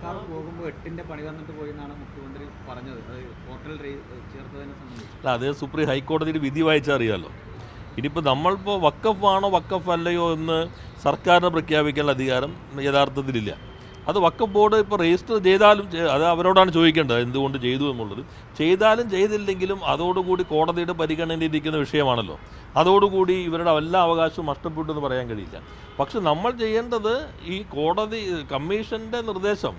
സർക്കാർ പോകുമ്പോൾ 8ന്റെ പണി തന്നിട്ട് പോയി എന്നാണ് മുഖ്യമന്ത്രി പറഞ്ഞത്. അത് പോർട്ടൽ ചേർത്തതിനെ സംബന്ധിച്ച് അല്ല, അത് സുപ്രീം ഹൈക്കോടതിയിൽ വിധി വായിച്ചറിയാമല്ലോ. ഇനിയിപ്പോൾ നമ്മളിപ്പോൾ വക്കഫ് ആണോ വക്കഫ് അല്ലയോ എന്ന് സർക്കാരിന് പ്രഖ്യാപിക്കാനുള്ള അധികാരം യഥാർത്ഥത്തിലില്ല. അത് വക്കഫ് ബോർഡ് ഇപ്പോൾ രജിസ്റ്റർ ചെയ്താലും അത് അവരോടാണ് ചോദിക്കേണ്ടത് എന്തുകൊണ്ട് ചെയ്തു എന്നുള്ളത്. ചെയ്താലും ചെയ്തില്ലെങ്കിലും അതോടുകൂടി കോടതിയുടെ പരിഗണനയിലിരിക്കുന്ന വിഷയമാണല്ലോ. അതോടുകൂടി ഇവരുടെ എല്ലാ അവകാശവും നഷ്ടപ്പെട്ടു എന്ന് പറയാൻ കഴിയില്ല. പക്ഷെ നമ്മൾ ചെയ്യേണ്ടത് ഈ കോടതി കമ്മീഷൻ്റെ നിർദ്ദേശം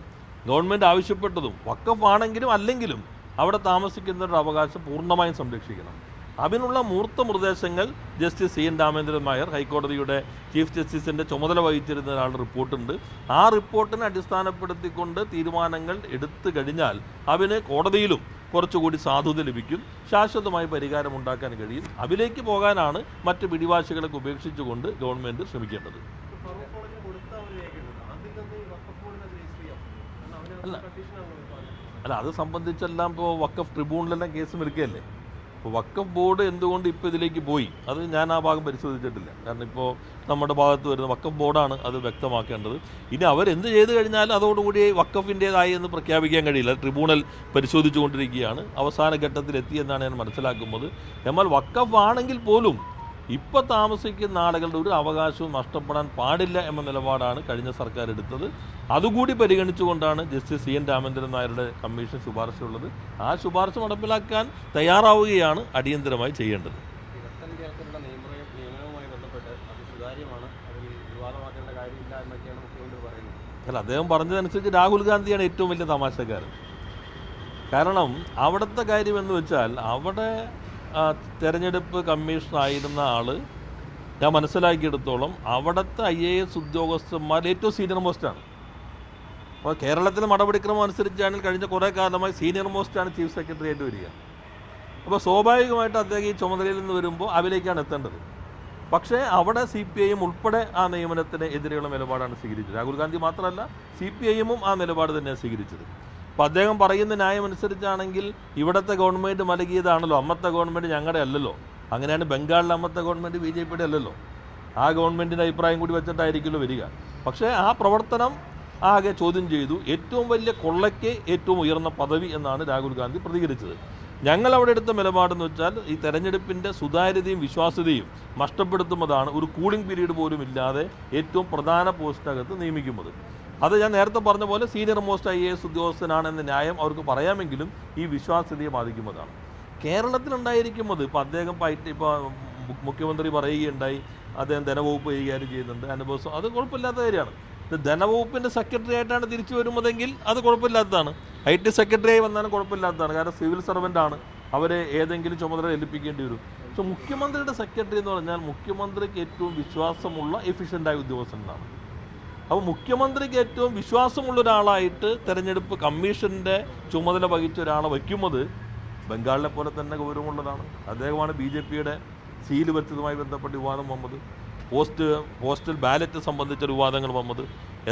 ഗവൺമെൻറ് ആവശ്യപ്പെട്ടതും വക്കഫ് ആണെങ്കിലും അല്ലെങ്കിലും അവിടെ താമസിക്കുന്നവരുടെ അവകാശം പൂർണ്ണമായും സംരക്ഷിക്കണം. അതിനുള്ള മൂർത്ത നിർദ്ദേശങ്ങൾ justice C N Ramendran Nair ഹൈക്കോടതിയുടെ ചീഫ് ജസ്റ്റിസിൻ്റെ ചുമതല വഹിച്ചിരുന്ന ഒരാളുടെ റിപ്പോർട്ടുണ്ട്. ആ റിപ്പോർട്ടിനെ അടിസ്ഥാനപ്പെടുത്തിക്കൊണ്ട് തീരുമാനങ്ങൾ എടുത്തു കഴിഞ്ഞാൽ അതിന് കോടതിയിലും കുറച്ചുകൂടി സാധുത ലഭിക്കും, ശാശ്വതമായി പരിഹാരം ഉണ്ടാക്കാൻ കഴിയും. അതിലേക്ക് പോകാനാണ് മറ്റ് പിടിവാശികളൊക്കെ ഉപേക്ഷിച്ചുകൊണ്ട് ഗവൺമെൻറ് ശ്രമിക്കേണ്ടത്. അല്ല, അത് സംബന്ധിച്ചെല്ലാം ഇപ്പോൾ വക്കഫ് ട്രിബ്യൂണലെല്ലാം കേസ് നിൽക്കുകയല്ലേ. അപ്പോൾ വക്കഫ് ബോർഡ് എന്തുകൊണ്ട് ഇപ്പോൾ ഇതിലേക്ക് പോയി, അത് ഞാൻ ആ ഭാഗം പരിശോധിച്ചിട്ടില്ല. കാരണം ഇപ്പോൾ നമ്മുടെ ഭാഗത്ത് വരുന്ന വക്കഫ് ബോർഡാണ് അത് വ്യക്തമാക്കേണ്ടത്. ഇനി അവരെന്ത് ചെയ്ത് കഴിഞ്ഞാൽ അതോടുകൂടി വക്കഫിൻ്റേതായി എന്ന് പ്രഖ്യാപിക്കാൻ കഴിയില്ല. ട്രിബ്യൂണൽ പരിശോധിച്ചു കൊണ്ടിരിക്കുകയാണ്, അവസാന ഘട്ടത്തിലെത്തി എന്നാണ് ഞാൻ മനസ്സിലാക്കുന്നത്. എന്നാൽ വക്കഫ് ആണെങ്കിൽ പോലും ഇപ്പോൾ താമസിക്കുന്ന ആളുകളുടെ ഒരു അവകാശവും നഷ്ടപ്പെടാൻ പാടില്ല എന്ന നിലപാടാണ് കഴിഞ്ഞ സർക്കാർ എടുത്തത്. അതുകൂടി പരിഗണിച്ചുകൊണ്ടാണ് ജസ്റ്റിസ് സി എൻ രാമേന്ദ്രൻ നായരുടെ കമ്മീഷൻ ശുപാർശയുള്ളത്. ആ ശുപാർശ നടപ്പിലാക്കാൻ തയ്യാറാവുകയാണ് അടിയന്തരമായി ചെയ്യേണ്ടത്. അല്ല, അദ്ദേഹം പറഞ്ഞതനുസരിച്ച് രാഹുൽ ഗാന്ധിയാണ് ഏറ്റവും വലിയ തമാശക്കാരൻ. കാരണം അവിടുത്തെ കാര്യം എന്ന് വെച്ചാൽ അവിടെ തെരഞ്ഞെടുപ്പ് കമ്മീഷനായിരുന്ന ആൾ, ഞാൻ മനസ്സിലാക്കിയെടുത്തോളം അവിടുത്തെ IAS ഉദ്യോഗസ്ഥന്മാർ ഏറ്റവും സീനിയർ മോസ്റ്റാണ്. അപ്പോൾ കേരളത്തിലെ നടപടിക്രമം അനുസരിച്ചാണെങ്കിൽ കഴിഞ്ഞ കുറേ കാലമായി സീനിയർ മോസ്റ്റാണ് ചീഫ് സെക്രട്ടറി ആയിട്ട് വരിക. അപ്പോൾ സ്വാഭാവികമായിട്ട് അദ്ദേഹം ഈ ചുമതലയിൽ നിന്ന് വരുമ്പോൾ അതിലേക്കാണ് എത്തേണ്ടത്. പക്ഷേ അവിടെ CPIM ഉൾപ്പെടെ ആ നിയമനത്തിന് എതിരെയുള്ള നിലപാടാണ് സ്വീകരിച്ചത്. രാഹുൽ ഗാന്ധി മാത്രമല്ല, CPIM ആ നിലപാട് തന്നെയാണ് സ്വീകരിച്ചത്. അപ്പോൾ അദ്ദേഹം പറയുന്ന ന്യായം അനുസരിച്ചാണെങ്കിൽ ഇവിടുത്തെ ഗവൺമെൻറ് നൽകിയതാണല്ലോ, അമ്മത്തെ ഗവൺമെൻറ് ഞങ്ങളുടെ അല്ലല്ലോ. അങ്ങനെയാണ് ബംഗാളിലെ അമ്മത്തെ ഗവൺമെൻറ് BJPയുടെ അല്ലല്ലോ. ആ ഗവൺമെൻറ്റിൻ്റെ അഭിപ്രായം കൂടി വെച്ചിട്ടായിരിക്കുമല്ലോ വരിക. പക്ഷേ ആ പ്രവർത്തനം ആകെ ചോദ്യം ചെയ്തു. ഏറ്റവും വലിയ കൊള്ളയ്ക്ക് ഏറ്റവും ഉയർന്ന പദവി എന്നാണ് രാഹുൽ ഗാന്ധി പ്രതികരിച്ചത്. ഞങ്ങൾ അവിടെ എടുത്ത നിലപാടെന്ന് വെച്ചാൽ ഈ തെരഞ്ഞെടുപ്പിൻ്റെ സുതാര്യതയും വിശ്വാസ്യതയും നഷ്ടപ്പെടുത്തുന്നതാണ് ഒരു കൂളിംഗ് പീരീഡ് പോലും ഇല്ലാതെ ഏറ്റവും പ്രധാന പോസ്റ്റിനകത്ത് നിയമിക്കുന്നത്. അത് ഞാൻ നേരത്തെ പറഞ്ഞ പോലെ സീനിയർ മോസ്റ്റ് IAS ഉദ്യോഗസ്ഥനാണെന്ന ന്യായം അവർക്ക് പറയാമെങ്കിലും ഈ വിശ്വാസ്യതയെ ബാധിക്കുന്നതാണ്. കേരളത്തിലുണ്ടായിരിക്കുന്നത് ഇപ്പോൾ അദ്ദേഹം ഇപ്പോൾ മുഖ്യമന്ത്രി പറയുകയുണ്ടായി അദ്ദേഹം ധനവകുപ്പ് കൈകാര്യം ചെയ്യുന്നുണ്ട്, അനുഭവം, അത് കുഴപ്പമില്ലാത്ത കാര്യമാണ്. ധനവകുപ്പിൻ്റെ സെക്രട്ടറി ആയിട്ടാണ് തിരിച്ചു വരുന്നതെങ്കിൽ അത് കുഴപ്പമില്ലാത്തതാണ്. IT സെക്രട്ടറി ആയി വന്നാലും കുഴപ്പമില്ലാത്തതാണ്. കാരണം സിവിൽ സർവൻ്റ് ആണ്, അവരെ ഏതെങ്കിലും ചുമതല ഏൽപ്പിക്കേണ്ടി വരും. പക്ഷെ മുഖ്യമന്ത്രിയുടെ സെക്രട്ടറി എന്ന് പറഞ്ഞാൽ മുഖ്യമന്ത്രിക്ക് ഏറ്റവും വിശ്വാസമുള്ള എഫിഷ്യൻ്റായ ഉദ്യോഗസ്ഥനാണ്. അപ്പോൾ മുഖ്യമന്ത്രിക്ക് ഏറ്റവും വിശ്വാസമുള്ള ഒരാളായിട്ട് തെരഞ്ഞെടുപ്പ് കമ്മീഷൻ്റെ ചുമതല വഹിച്ച ഒരാളെ വയ്ക്കുന്നത് ബംഗാളിലെ പോലെ തന്നെ ഗൗരവമുള്ളതാണ്. അദ്ദേഹമാണ് BJPയുടെ സീല് വെച്ചതുമായി ബന്ധപ്പെട്ട് വിവാദം വന്നത്, പോസ്റ്റൽ ബാലറ്റ് സംബന്ധിച്ച വിവാദങ്ങൾ വന്നത്,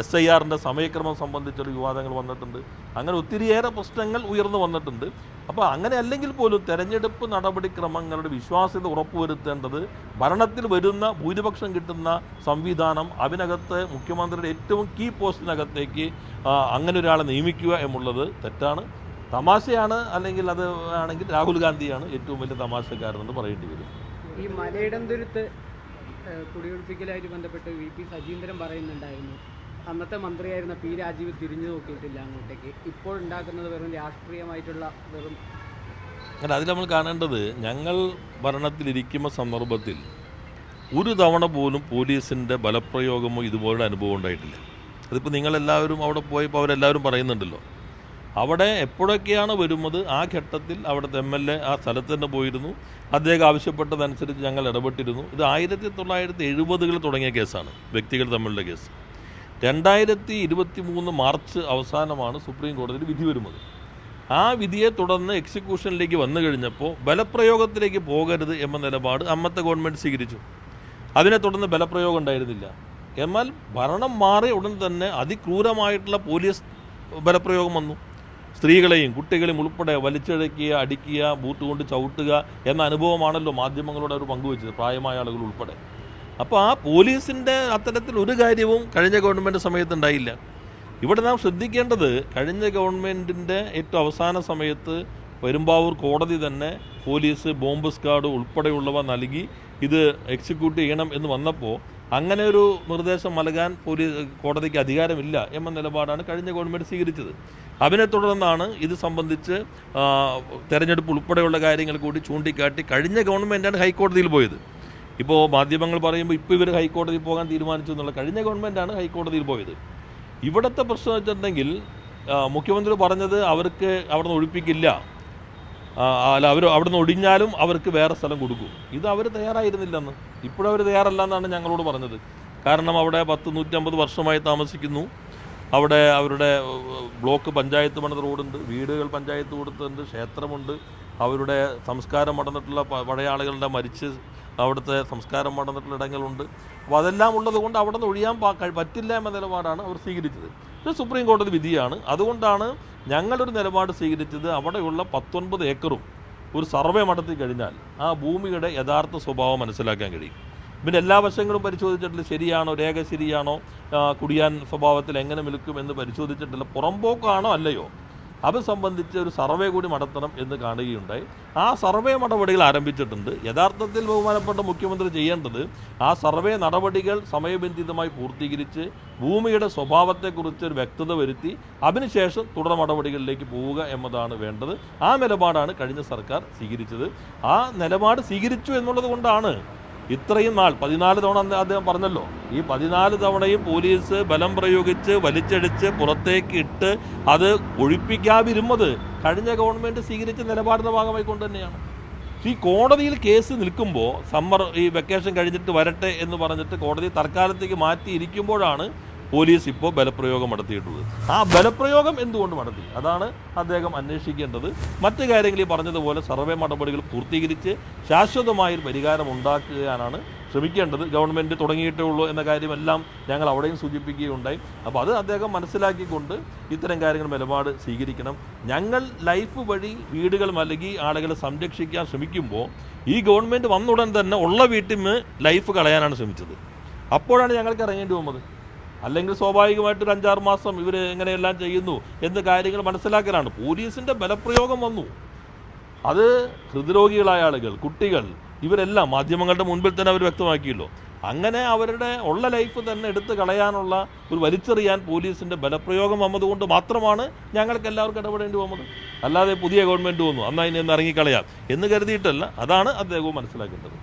SIRൻ്റെ സമയക്രമം സംബന്ധിച്ച വിവാദങ്ങൾ വന്നിട്ടുണ്ട്. അങ്ങനെ ഒത്തിരിയേറെ പ്രശ്നങ്ങൾ ഉയർന്നു വന്നിട്ടുണ്ട്. അപ്പോൾ അങ്ങനെ അല്ലെങ്കിൽ പോലും തെരഞ്ഞെടുപ്പ് നടപടിക്രമങ്ങളുടെ വിശ്വാസ്യത ഉറപ്പുവരുത്തേണ്ടത് ഭരണത്തിൽ വരുന്ന ഭൂരിപക്ഷം കിട്ടുന്ന സംവിധാനം, അതിനകത്ത് മുഖ്യമന്ത്രിയുടെ ഏറ്റവും കീ പോസ്റ്റിനകത്തേക്ക് അങ്ങനെ ഒരാളെ നിയമിക്കുക എന്നുള്ളത് തെറ്റാണ്, തമാശയാണ്. അല്ലെങ്കിൽ അത് ആണെങ്കിൽ രാഹുൽ ഗാന്ധിയാണ് ഏറ്റവും വലിയ തമാശക്കാരനെന്ന് പറയേണ്ടി വരും. ഈ മലയിടംതുരുത്ത് കുടിയൊഴിപ്പിക്കലായിട്ട് ബന്ധപ്പെട്ട് VP സജീന്ദ്രൻ പറയുന്നുണ്ടായിരുന്നു, അന്നത്തെ മന്ത്രിയായിരുന്ന P രാജീവ് തിരിഞ്ഞു നോക്കിയിട്ടില്ല അങ്ങോട്ടേക്ക്. ഇപ്പോൾ ഉണ്ടാക്കുന്നത് വെറും രാഷ്ട്രീയമായിട്ടുള്ള അല്ല, അതിൽ നമ്മൾ കാണേണ്ടത് ഞങ്ങൾ ഭരണത്തിലിരിക്കുന്ന സന്ദർഭത്തിൽ ഒരു തവണ പോലും പോലീസിൻ്റെ ബലപ്രയോഗമോ ഇതുപോലുള്ള അനുഭവം ഉണ്ടായിട്ടില്ല. അതിപ്പോൾ നിങ്ങളെല്ലാവരും അവിടെ പോയപ്പോൾ അവരെല്ലാവരും പറയുന്നുണ്ടല്ലോ. അവിടെ എപ്പോഴൊക്കെയാണ് വരുന്നത് ആ ഘട്ടത്തിൽ അവിടുത്തെ MLA ആ സ്ഥലത്ത് തന്നെ പോയിരുന്നു. അദ്ദേഹം ആവശ്യപ്പെട്ടതനുസരിച്ച് ഞങ്ങൾ ഇടപെട്ടിരുന്നു. ഇത് 1970-കളിൽ തുടങ്ങിയ കേസാണ്, വ്യക്തികൾ തമ്മിലുള്ള കേസ്. 2023 മാർച്ച് അവസാനമാണ് സുപ്രീം കോടതിയിൽ വിധി വരുന്നത്. ആ വിധിയെ തുടർന്ന് എക്സിക്യൂഷനിലേക്ക് വന്നു കഴിഞ്ഞപ്പോൾ ബലപ്രയോഗത്തിലേക്ക് പോകരുത് എന്ന നിലപാട് അന്നത്തെ ഗവൺമെൻറ് സ്വീകരിച്ചു. അതിനെ തുടർന്ന് ബലപ്രയോഗം ഉണ്ടായിരുന്നില്ല. എന്നാൽ ഭരണം മാറിയ ഉടൻ തന്നെ അതിക്രൂരമായിട്ടുള്ള പോലീസ് ബലപ്രയോഗം വന്നു. സ്ത്രീകളെയും കുട്ടികളെയും ഉൾപ്പെടെ വലിച്ചിഴക്കുക, അടിക്കുക, ബൂട്ട് കൊണ്ട് ചവിട്ടുക എന്ന അനുഭവമാണല്ലോ മാധ്യമങ്ങളോട് അവർ പങ്കുവച്ചത്, പ്രായമായ ആളുകൾ ഉൾപ്പെടെ. അപ്പോൾ ആ പോലീസിൻ്റെ അത്തരത്തിൽ ഒരു കാര്യവും കഴിഞ്ഞ ഗവൺമെൻറ് സമയത്ത് ഉണ്ടായില്ല. ഇവിടെ നാം ശ്രദ്ധിക്കേണ്ടത് കഴിഞ്ഞ ഗവൺമെൻറ്റിൻ്റെ ഏറ്റവും അവസാന സമയത്ത് പെരുമ്പാവൂർ കോടതി തന്നെ പോലീസ് ബോംബ് സ്ക്വാഡ് ഉൾപ്പെടെയുള്ളവ നൽകി ഇത് എക്സിക്യൂട്ട് ചെയ്യണം എന്ന് വന്നപ്പോൾ അങ്ങനെ ഒരു നിർദ്ദേശം നൽകാൻ കോടതിക്ക് അധികാരമില്ല എന്ന നിലപാടാണ് കഴിഞ്ഞ ഗവൺമെൻറ് സ്വീകരിച്ചത്. അതിനെ തുടർന്നാണ് ഇത് സംബന്ധിച്ച് തെരഞ്ഞെടുപ്പ് ഉൾപ്പെടെയുള്ള കാര്യങ്ങൾ കൂടി ചൂണ്ടിക്കാട്ടി കഴിഞ്ഞ ഗവൺമെൻറ്റാണ് ഹൈക്കോടതിയിൽ പോയത്. ഇപ്പോൾ മാധ്യമങ്ങൾ പറയുമ്പോൾ ഇപ്പോൾ ഇവർ ഹൈക്കോടതിയിൽ പോകാൻ തീരുമാനിച്ചു എന്നുള്ള കഴിഞ്ഞ ഗവൺമെൻറ്റാണ് ഹൈക്കോടതിയിൽ പോയത്. ഇവിടുത്തെ പ്രശ്നം വെച്ചിട്ടുണ്ടെങ്കിൽ മുഖ്യമന്ത്രി പറഞ്ഞത് അവർക്ക് അവിടെ നിന്ന് ഒഴിപ്പിക്കില്ല, അല്ല അവർ അവിടെ നിന്ന് ഒഴിഞ്ഞാലും അവർക്ക് വേറെ സ്ഥലം കൊടുക്കും. ഇത് അവർ തയ്യാറായിരുന്നില്ലെന്ന്, ഇപ്പോഴും അവർ തയ്യാറല്ല എന്നാണ് ഞങ്ങളോട് പറഞ്ഞത്. കാരണം അവിടെ 150 വർഷമായി താമസിക്കുന്നു. അവിടെ അവരുടെ ബ്ലോക്ക് പഞ്ചായത്ത് പണിത റോഡുണ്ട്, വീടുകൾ പഞ്ചായത്ത് കൊടുത്തിട്ടുണ്ട്, ക്ഷേത്രമുണ്ട്, അവരുടെ സംസ്കാരം നടന്നിട്ടുള്ള പഴയ ആളുകളുടെ മരിച്ച് അവിടുത്തെ സംസ്കാരം നടന്നിട്ടുള്ള ഇടങ്ങളുണ്ട്. അപ്പോൾ അതെല്ലാം ഉള്ളത് കൊണ്ട് അവിടെ നിന്ന് ഒഴിയാൻ പറ്റില്ല എന്ന നിലപാടാണ് അവർ സ്വീകരിച്ചത്. ഇത് സുപ്രീം കോടതി വിധിയാണ്. അതുകൊണ്ടാണ് ഞങ്ങളൊരു നിലപാട് സ്വീകരിച്ചത്. അവിടെയുള്ള 19 ഏക്കറും ഒരു സർവേ നടത്തി കഴിഞ്ഞാൽ ആ ഭൂമിയുടെ യഥാർത്ഥ സ്വഭാവം മനസ്സിലാക്കാൻ കഴിയും. പിന്നെ എല്ലാ വശങ്ങളും പരിശോധിച്ചിട്ടില്ല, ശരിയാണോ, രേഖ ശരിയാണോ, കുടിയാൻ സ്വഭാവത്തിൽ എങ്ങനെ വിൽക്കും എന്ന് പരിശോധിച്ചിട്ടില്ല, പുറമ്പോക്കാണോ അല്ലയോ അത് സംബന്ധിച്ച് ഒരു സർവേ കൂടി നടത്തണം എന്ന് കാണുകയുണ്ടായി. ആ സർവേ നടപടികൾ ആരംഭിച്ചിട്ടുണ്ട്. യഥാർത്ഥത്തിൽ ബഹുമാനപ്പെട്ട മുഖ്യമന്ത്രി ചെയ്യേണ്ടത് ആ സർവേ നടപടികൾ സമയബന്ധിതമായി പൂർത്തീകരിച്ച് ഭൂമിയുടെ സ്വഭാവത്തെക്കുറിച്ച് ഒരു വ്യക്തത വരുത്തി അതിനുശേഷം തുടർ നടപടികളിലേക്ക് പോവുക എന്നതാണ് വേണ്ടത്. ആ നിലപാടാണ് കഴിഞ്ഞ സർക്കാർ സ്വീകരിച്ചത്. ആ നിലപാട് സ്വീകരിച്ചു എന്നുള്ളത് കൊണ്ടാണ് ഇത്രയും നാൾ 14 തവണ അദ്ദേഹം പറഞ്ഞല്ലോ, ഈ 14 തവണയും പോലീസ് ബലം പ്രയോഗിച്ച് വലിച്ചടിച്ച് പുറത്തേക്ക് ഇട്ട് അത് ഒഴിപ്പിക്കാതിരുന്നത് കഴിഞ്ഞ ഗവൺമെൻറ് സ്വീകരിച്ച നിലപാടിൻ്റെ ഭാഗമായി കൊണ്ട് തന്നെയാണ്. ഈ കോടതിയിൽ കേസ് നിൽക്കുമ്പോൾ ഈ വെക്കേഷൻ കഴിഞ്ഞിട്ട് വരട്ടെ എന്ന് പറഞ്ഞിട്ട് കോടതി തൽക്കാലത്തേക്ക് മാറ്റിയിരിക്കുമ്പോഴാണ് പോലീസ് ഇപ്പോൾ ബലപ്രയോഗം നടത്തിയിട്ടുള്ളത്. ആ ബലപ്രയോഗം എന്തുകൊണ്ട് നടത്തി, അതാണ് അദ്ദേഹം അന്വേഷിക്കേണ്ടത്. മറ്റു കാര്യങ്ങൾ ഈ പറഞ്ഞതുപോലെ സർവേ നടപടികൾ പൂർത്തീകരിച്ച് ശാശ്വതമായൊരു പരിഹാരം ഉണ്ടാക്കാനാണ് ശ്രമിക്കേണ്ടത്. ഗവൺമെൻറ് തുടങ്ങിയിട്ടേ ഉള്ളൂ എന്ന കാര്യമെല്ലാം ഞങ്ങൾ അവിടെയും സൂചിപ്പിക്കുകയുണ്ടായി. അപ്പോൾ അത് അദ്ദേഹം മനസ്സിലാക്കിക്കൊണ്ട് ഇത്തരം കാര്യങ്ങൾ നിലപാട് സ്വീകരിക്കണം. ഞങ്ങൾ ലൈഫ് വഴി വീടുകൾ നൽകി ആളുകളെ സംരക്ഷിക്കാൻ ശ്രമിക്കുമ്പോൾ ഈ ഗവൺമെൻറ് വന്നുടൻ തന്നെ ഉള്ള വീട്ടിൽ നിന്ന് ലൈഫ് കളയാനാണ് ശ്രമിച്ചത്. അപ്പോഴാണ് ഞങ്ങൾക്ക് ഇറങ്ങേണ്ടി വന്നത്. അല്ലെങ്കിൽ സ്വാഭാവികമായിട്ടൊരു 5-6 മാസം ഇവർ എങ്ങനെയെല്ലാം ചെയ്യുന്നു എന്ന് കാര്യങ്ങൾ മനസ്സിലാക്കലാണ്. പോലീസിൻ്റെ ബലപ്രയോഗം വന്നു. അത് ഹൃദ്രോഗികളായ ആളുകൾ, കുട്ടികൾ, ഇവരെല്ലാം മാധ്യമങ്ങളുടെ മുൻപിൽ തന്നെ അവർ വ്യക്തമാക്കിയല്ലോ. അങ്ങനെ അവരുടെ ഉള്ള ലൈഫ് തന്നെ എടുത്തു കളയാനുള്ള ഒരു വലിച്ചെറിയാൻ പോലീസിൻ്റെ ബലപ്രയോഗം വന്നതുകൊണ്ട് മാത്രമാണ് ഞങ്ങൾക്ക് എല്ലാവർക്കും ഇടപെടേണ്ടി വന്നത്. അല്ലാതെ പുതിയ ഗവൺമെൻറ് വന്നു എന്നാൽ ഇനി ഇറങ്ങിക്കളയാം എന്ന് കരുതിയിട്ടല്ല. അതാണ് അദ്ദേഹവും മനസ്സിലാക്കേണ്ടത്.